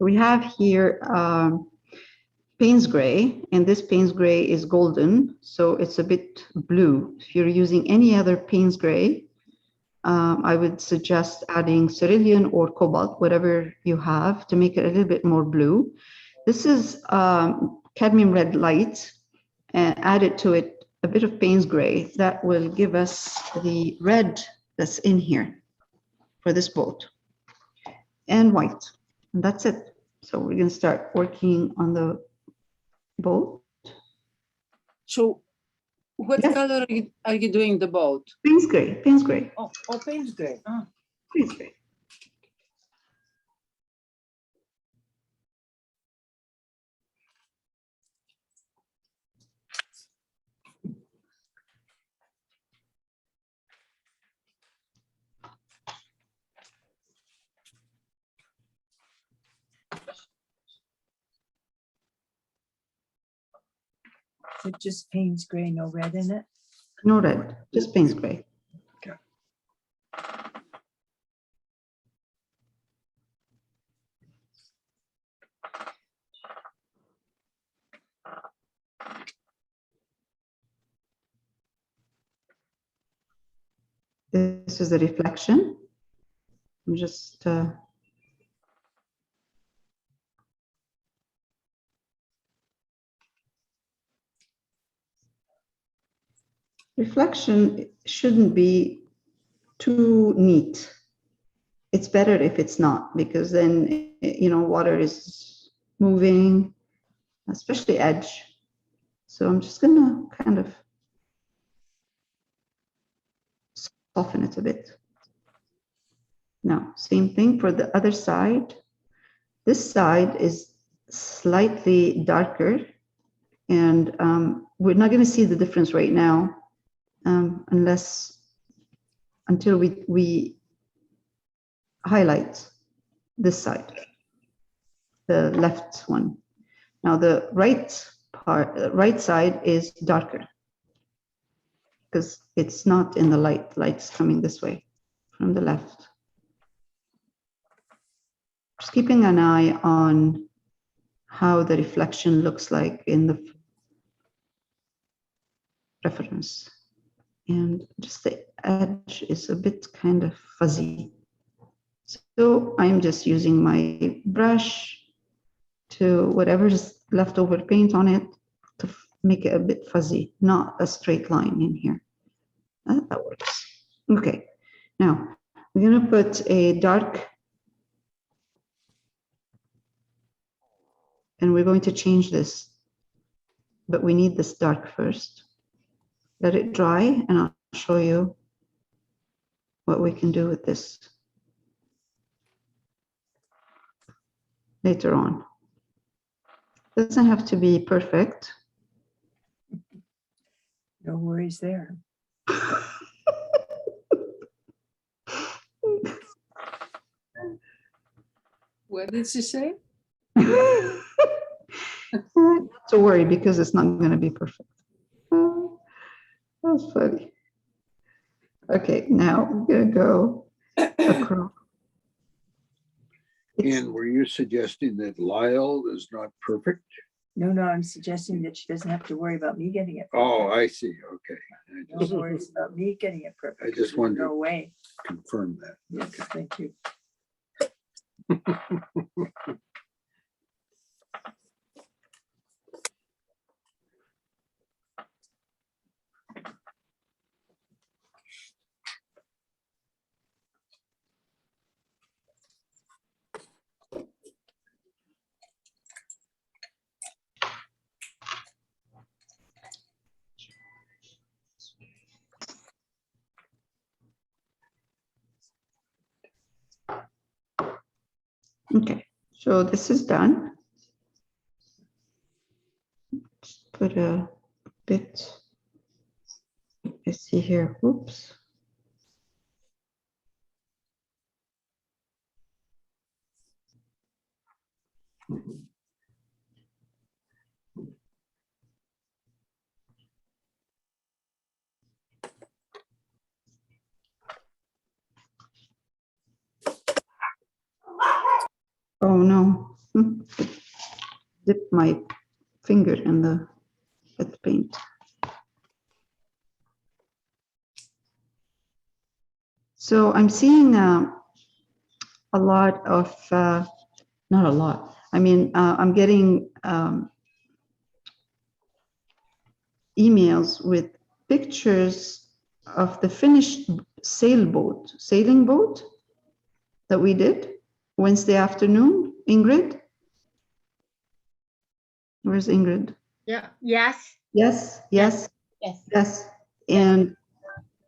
We have here Payne's gray, and this Payne's gray is golden, so it's a bit blue. If you're using any other Payne's gray, I would suggest adding cerulean or cobalt, whatever you have, to make it a little bit more blue. This is cadmium red light, and added to it a bit of Payne's gray. That will give us the red that's in here for this boat, and white, and that's it. So we're going to start working on the boat. So what Yes. color are you doing the boat? Payne's gray, Payne's gray, Oh, Payne's gray. Ah. Payne's gray. So just Payne's gray, no red in it? No red, just Payne's gray. Okay. This is the reflection. I'm just reflection shouldn't be too neat. It's better if it's not, because then, you know, water is moving, especially edge. So I'm just gonna kind of soften it a bit. Now, same thing for the other side. This side is slightly darker, and we're not gonna see the difference right now, until we highlight this side, the left one. Now the right side is darker because it's not in the light. Light's coming this way from the left. Just keeping an eye on how the reflection looks like in the reference. And just the edge is a bit kind of fuzzy. So I'm just using my brush to whatever's leftover paint on it to make it a bit fuzzy, not a straight line in here. That works. Okay, now we're gonna put a dark, and we're going to change this, but we need this dark first. Let it dry, and I'll show you what we can do with this later on. Doesn't have to be perfect. No worries there. What did she say? Not to worry, because it's not going to be perfect. That's funny. Okay, now I'm going to go across. And were you suggesting that Lyle is not perfect? No, I'm suggesting that she doesn't have to worry about me getting it. Oh, I see. Okay. I No just worries about me getting it perfect. I just wanted to- No way. confirmed that. Yes, thank you. Okay, so this is done. Just put a bit, I see here, oops. Oh no, Dip my finger in the paint. So I'm seeing a lot of, not a lot, I mean, I'm getting emails with pictures of the finished sailing boat that we did Wednesday afternoon. Ingrid? Where's Ingrid? Yeah. Yes. Yes, yes, Yes. yes. And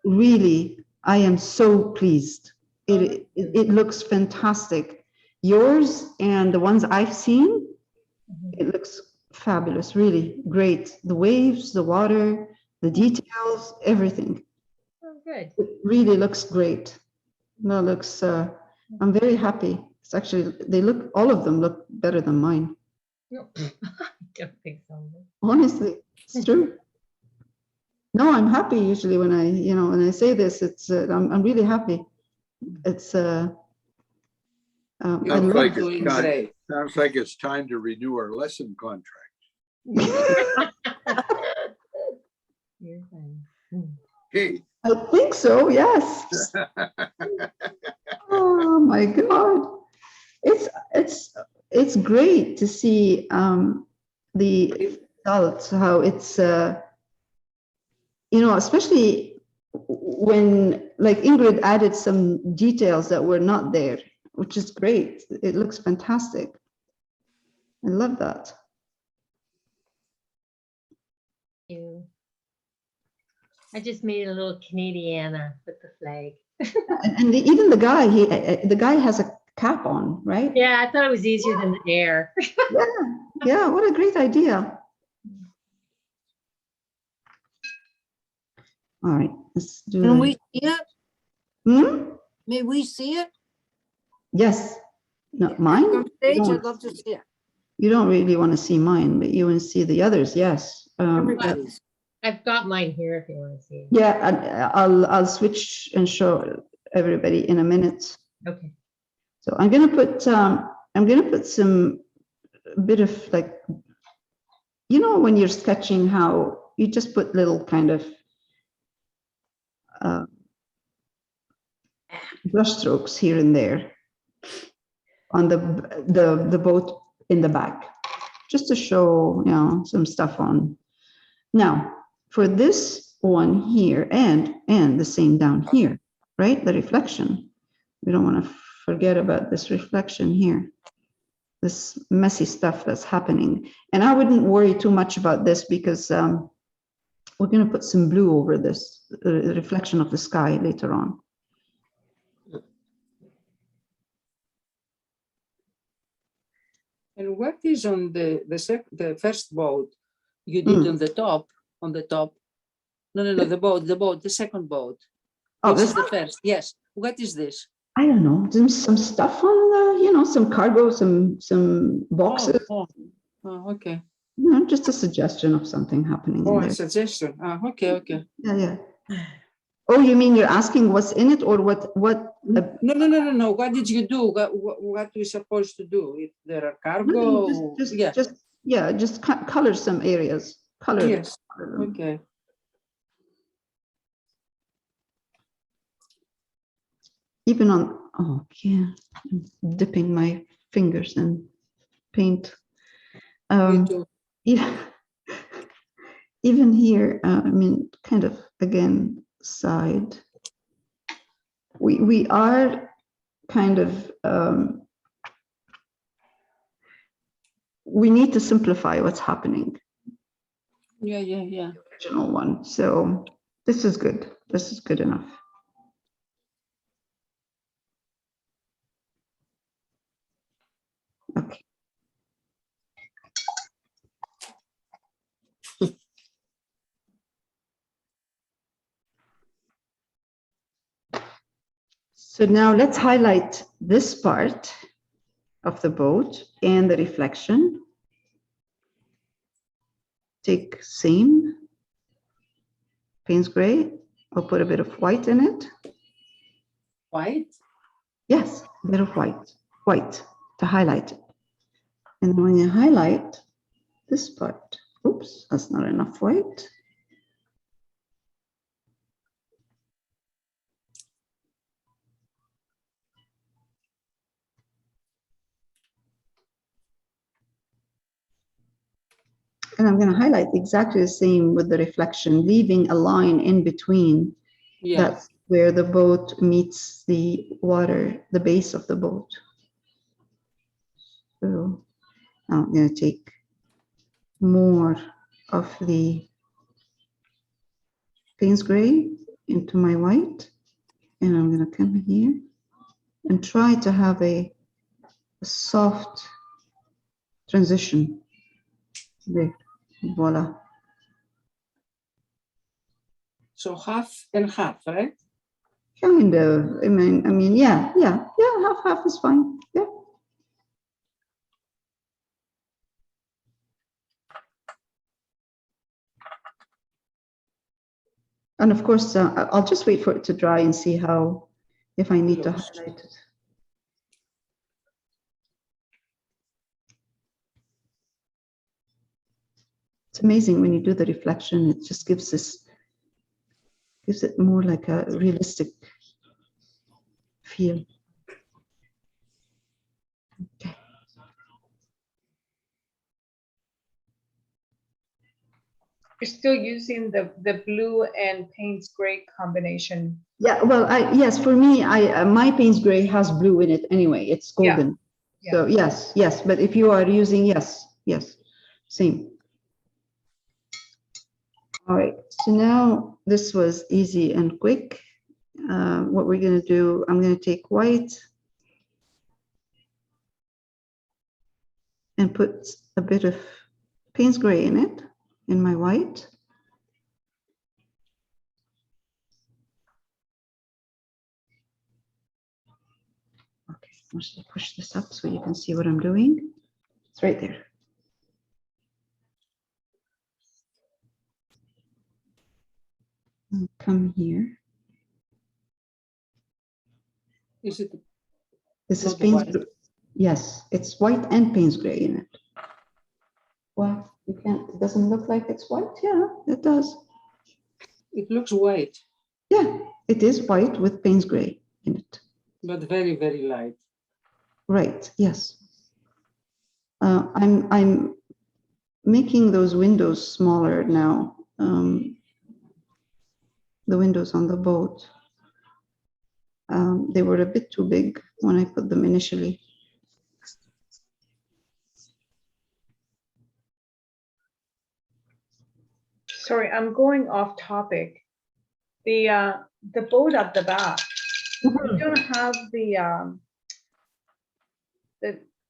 really, I am so pleased. It looks fantastic. Yours and the ones I've seen, it looks fabulous, really great. The waves, the water, the details, everything. Oh, good. It really looks great. No, looks, I'm very happy. It's actually, all of them look better than mine. No, I don't think so. Honestly, it's true. No, I'm happy usually when I say this, it's, I'm really happy. It's, I Sounds love like this Doing it's time, great. sounds like it's time to renew our lesson contract. You're fine. Hey. I think so, yes. Oh my God. It's great to see the results, how it's especially when like Ingrid added some details that were not there, which is great. It looks fantastic. I love that. You. I just made a little Canadiana with the flag. And even the guy has a cap on, right? Yeah, I thought it was easier than the air. Yeah, what a great idea. All right, let's do Can it. we see it? Hmm? May we see it? Yes. No, mine? From stage, I'd love to see it. You don't really want to see mine, but you want to see the others, yes. Everybody's. I've got mine here if you want to see it. Yeah, I'll switch and show everybody in a minute. Okay. So I'm gonna put some bit of like, when you're sketching, how you just put little kind of brush strokes here and there on the boat in the back, just to show some stuff on. Now for this one here and the same down here, right? The reflection. We don't want to forget about this reflection here, this messy stuff that's happening. And I wouldn't worry too much about this because we're going to put some blue over this, the reflection of the sky later on. And what is on the first boat you did on the top? No, the boat, the second boat. Oh, Which this, is the first? Yes. What is this? I don't know, there's some stuff on the, some cargo, some boxes, Okay. just a suggestion of something happening in Oh, a there. suggestion. Okay. Yeah. Oh, you mean you're asking what's in it or what? No. What did you do? What we supposed to do? If there are cargo? Just color some areas. Color. Yes. color them. Okay. Even on, I'm dipping my fingers in paint. Me too. Yeah. Even here, kind of again, side. We are kind of, we need to simplify what's happening. Yeah. Original one. So this is good. This is good enough. Okay. So now let's highlight this part of the boat and the reflection. Take same Payne's gray. I'll put a bit of white in it. White? Yes, a bit of white to highlight it. And then when you highlight this part, oops, that's not enough white. And I'm going to highlight exactly the same with the reflection, leaving a line in between. Yeah. That's where the boat meets the water, the base of the boat. So now I'm going to take more of the Payne's gray into my white, and I'm going to come here and try to have a soft transition. There, voila. So half and half, right? Kind of. I mean, yeah. Half is fine. Yeah. And of course, I'll just wait for it to dry and see how, if I need to Looks. highlight it. It's amazing when you do the reflection, it just gives it more like a realistic feel. Okay. You're still using the blue and Payne's gray combination. Yeah, well, yes, for me, my Payne's gray has blue in it anyway. It's Yeah, golden. So yes, but if you are using, yes, same. All right, so now this was easy and quick. What we're gonna do, I'm gonna take white and put a bit of Payne's gray in it, in my white. Okay, I'm just gonna push this up so you can see what I'm doing. It's right there. I'll come here. Is it This is not Payne's white? gray. Yes, it's white and Payne's gray in it. Well, you can't, it doesn't look like it's white. Yeah, it does. It looks white, Yeah, it is white with Payne's gray in it. but very, very light. Right, yes. I'm making those windows smaller now. The windows on the boat. They were a bit too big when I put them initially. Sorry, I'm going off topic. The boat at the back, you don't have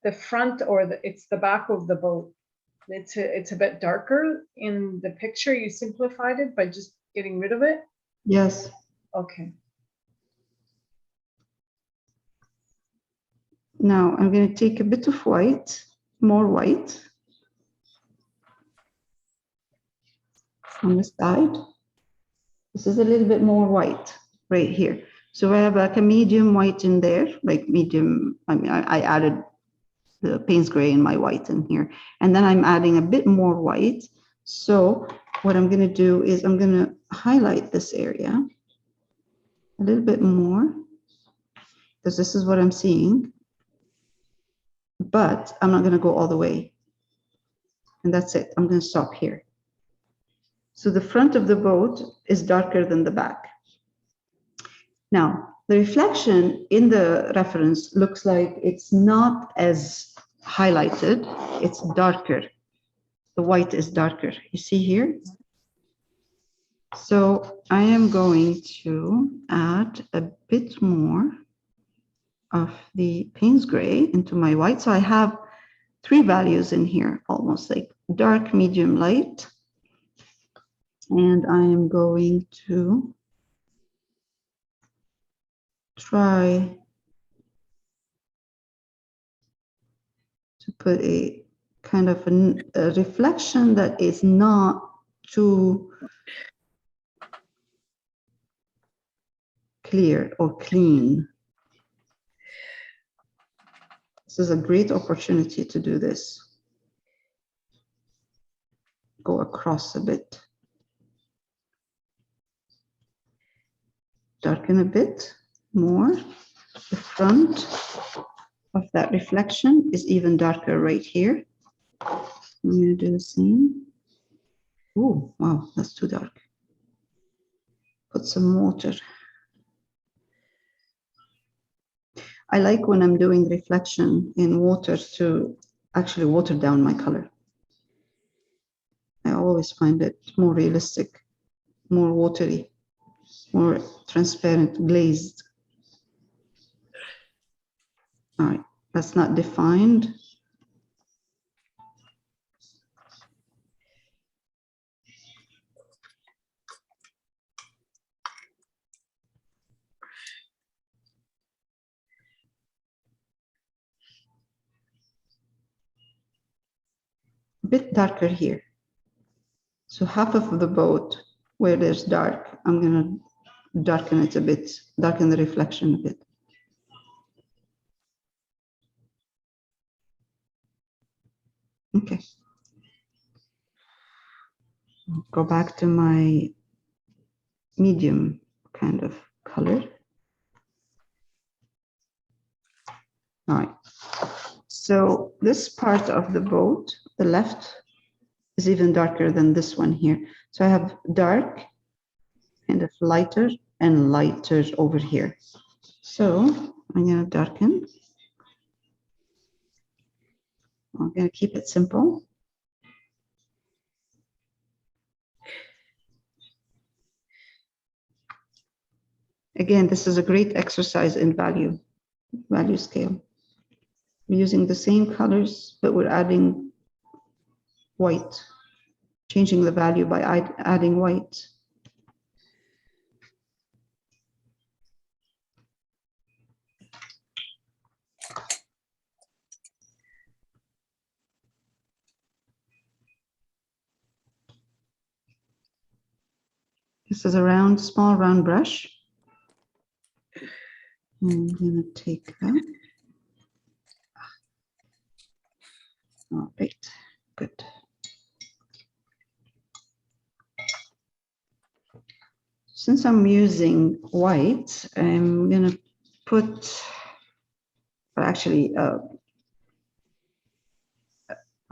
the front or it's the back of the boat. It's a bit darker in the picture. You simplified it by just getting rid of it. Yes. Okay. Now I'm going to take a bit of white, more white on the side. This is a little bit more white right here. So I have like a medium white in there, like medium. I mean, I added the Payne's gray in my white in here, and then I'm adding a bit more white. So what I'm going to do is I'm going to highlight this area a little bit more because this is what I'm seeing, but I'm not going to go all the way. And that's it. I'm going to stop here. So the front of the boat is darker than the back. Now, the reflection in the reference looks like it's not as highlighted, it's darker. The white is darker. You see here? So I am going to add a bit more of the Payne's gray into my white. So I have 3 values in here, almost like dark, medium, light. And I am going to try to put a kind of a reflection that is not too clear or clean. This is a great opportunity to do this. Go across a bit. Darken a bit more. The front of that reflection is even darker right here. I'm going to do the same. Oh, wow, that's too dark. Put some water. I like when I'm doing reflection in water to actually water down my color. I always find it more realistic, more watery, more transparent, glazed. All right, that's not defined. A bit darker here. So half of the boat where there's dark, I'm gonna darken it a bit, darken the reflection a bit. Okay. Go back to my medium kind of color. All right. So this part of the boat, the left, is even darker than this one here. So I have dark, kind of lighter, and lighter over here. So I'm going to darken. I'm going to keep it simple. Again, this is a great exercise in value scale. We're using the same colors, but we're adding white, changing the value by adding white. This is a round, small round brush. I'm going to take that. All right, good. Since I'm using white, I'm going to put, actually, a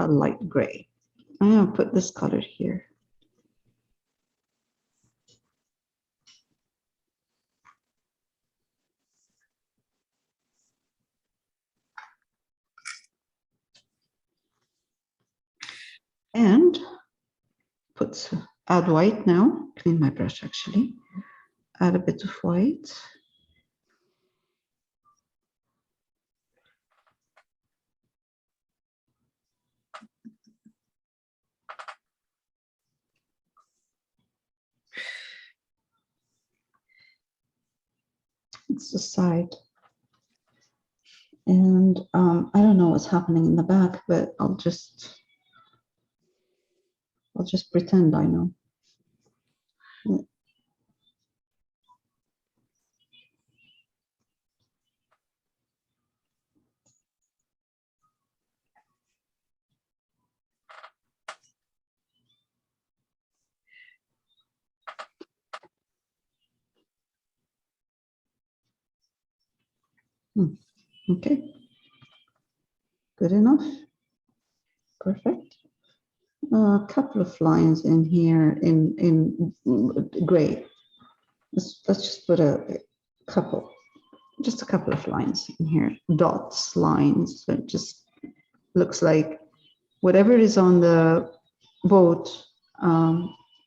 light gray. I'm going to put this color here. And add white now. Clean my brush actually. Add a bit of white. It's the side. And I don't know what's happening in the back, but I'll just pretend I know. Okay, good enough. Perfect. A couple of lines in here in gray. Let's just put a couple, just a couple of lines in here. Dots, lines. So it just looks like whatever is on the boat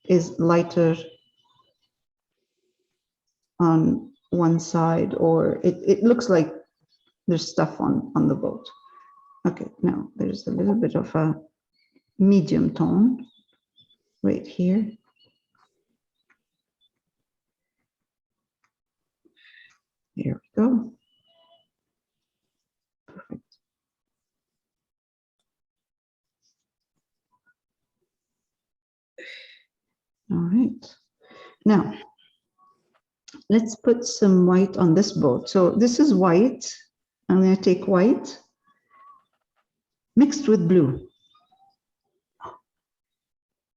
is lighter on one side, or it looks like there's stuff on the boat. Okay, now there's a little bit of a medium tone right here. Here we go. Perfect. All right. Now, let's put some white on this boat. So this is white. I'm going to take white mixed with blue.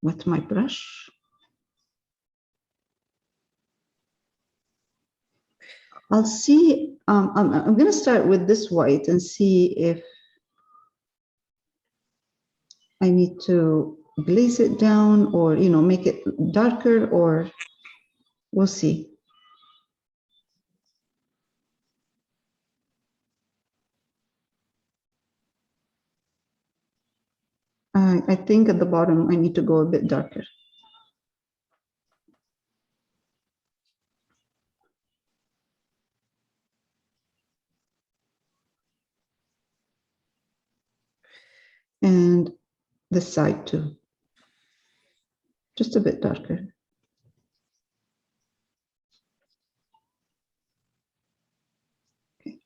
With my brush. I'll see, I'm going to start with this white and see if I need to glaze it down or, you know, make it darker, or we'll see. I think at the bottom, I need to go a bit darker. And this side too. Just a bit darker. Okay.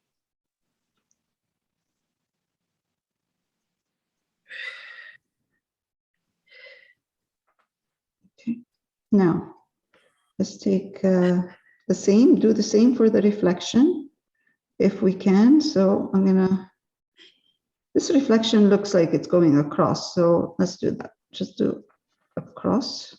Now, let's take do the same for the reflection, if we can. So I'm gonna, this reflection looks like it's going across, so let's do that. Just do across.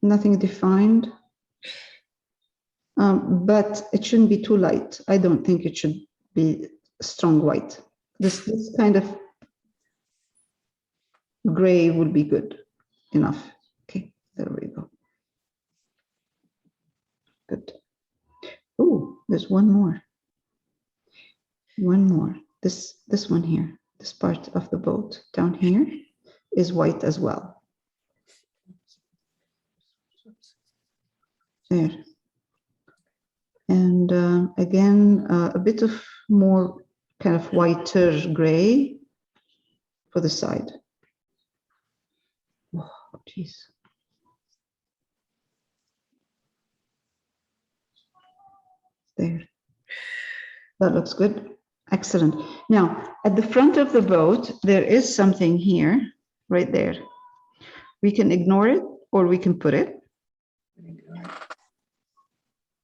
Nothing defined. But it shouldn't be too light. I don't think it should be strong white. This kind of gray would be good enough. Okay, there we go. Good. Oh, there's one more. One more. This one here, this part of the boat down here is white as well. There. And again, a bit of more kind of whiter gray for the side. Oh, geez. There. That looks good. Excellent. Now, at the front of the boat, there is something here, right there. We can ignore it or we can put it.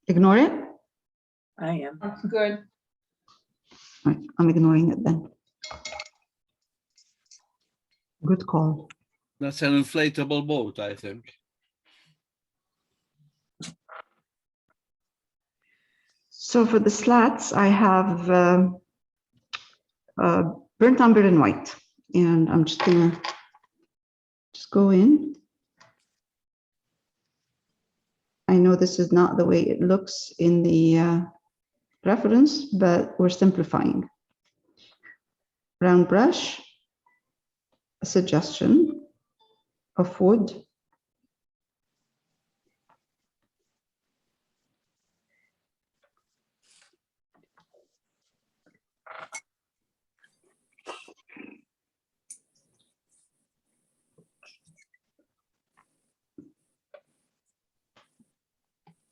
Ignore it? I am. That's good. All right, I'm ignoring it then. Good call. That's an inflatable boat, I think. So for the slats, I have burnt umber and white, and I'm just gonna just go in. I know this is not the way it looks in the reference, but we're simplifying. Round brush, a suggestion of wood.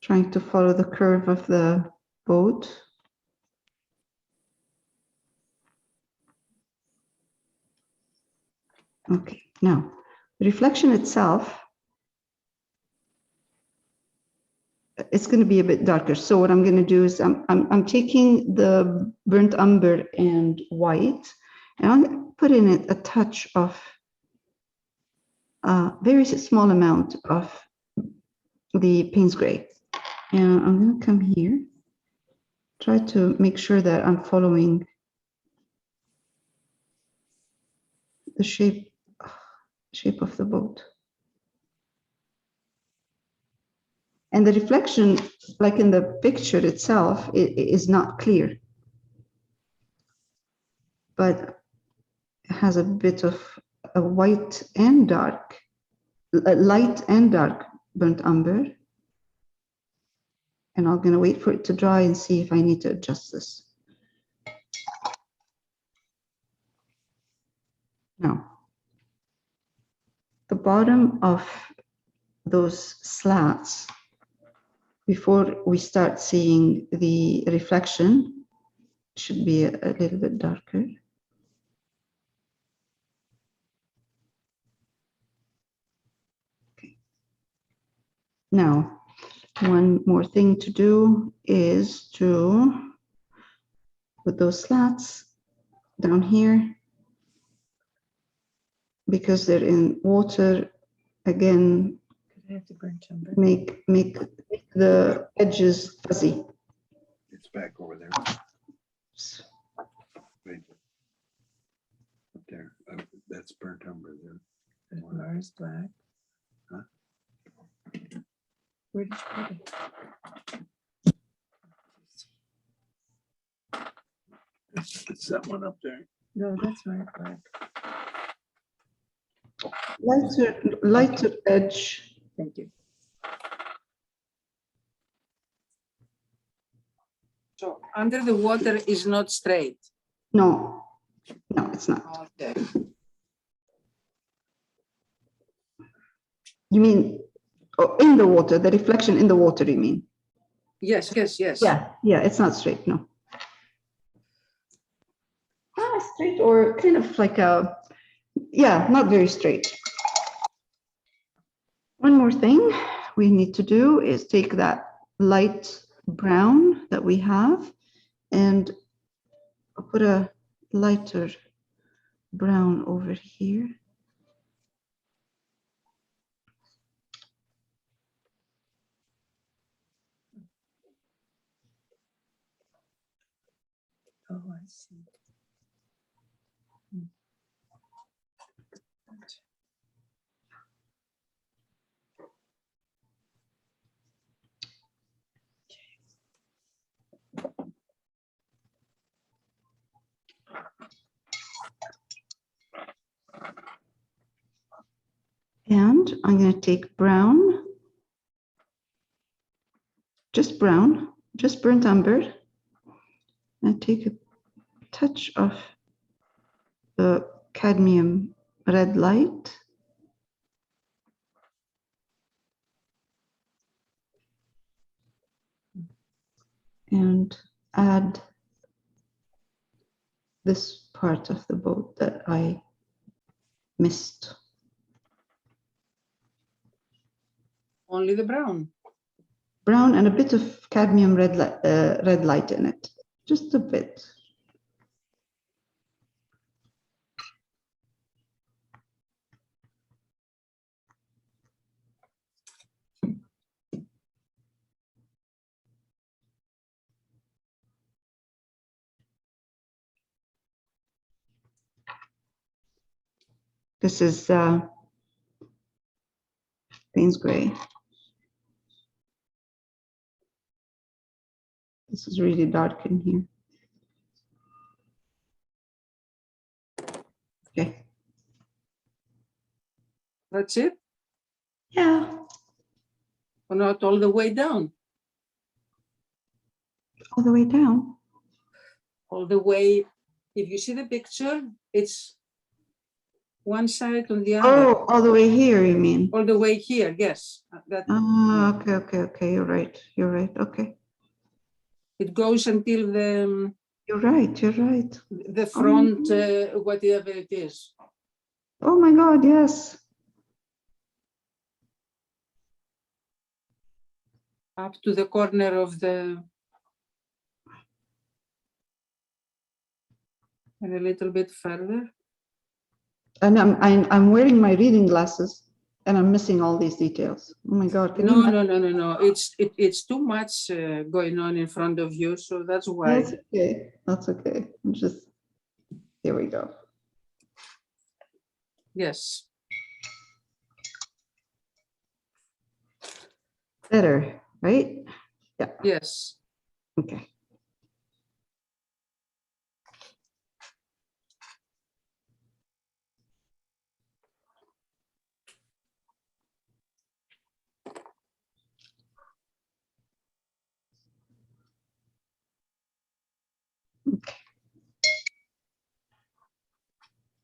Trying to follow the curve of the boat. Okay, now the reflection itself, it's going to be a bit darker. So what I'm going to do is I'm taking the burnt umber and white, and I'm going to put in it a touch of a very small amount of the Payne's gray. And I'm going to come here, try to make sure that I'm following the shape of the boat. And the reflection, like in the picture itself, it is not clear, but it has a bit of a white and dark, light and dark burnt umber. And I'm going to wait for it to dry and see if I need to adjust this. Now, the bottom of those slats, before we start seeing the reflection, should be a little bit darker. Okay. Now, one more thing to do is to put those slats down here. Because they're in water, again, Could I have the burnt umber? make the edges fuzzy. It's back over there. Right. Up there. That's burnt umber there. The Mars black. Huh? Where did you put it? It's that one up there. No, that's Mars black. Lighter edge. Thank you. So under the water is not straight. No, it's not. Okay. You mean, oh, in the water, the reflection in the water, you mean? Yes, yes, yes. Yeah, it's not straight, no. Straight or kind of like a, yeah, not very straight. One more thing we need to do is take that light brown that we have and put a lighter brown over here. Oh, I see. And I'm going to take brown, just burnt umber, and take a touch of the cadmium red light. And add this part of the boat that I missed. Only the brown. Brown and a bit of cadmium red light in it, just a bit. This is Payne's gray. This is really dark in here. Okay. That's it? Yeah. Or not all the way down? All the way down. All the way, if you see the picture, it's one side on the other. Oh, all the way here, you mean? All the way here, yes. That Ah, okay. You're right. Okay. it goes until You're right. the front, whatever it is. Oh my God, yes. Up to the corner of the, and a little bit further. And I'm wearing my reading glasses and I'm missing all these details. Oh my God. Can you imagine? No. It's too much going on in front of you, so that's why. That's okay. Here we go. Yes. Better, right? Yeah. Yes. Okay.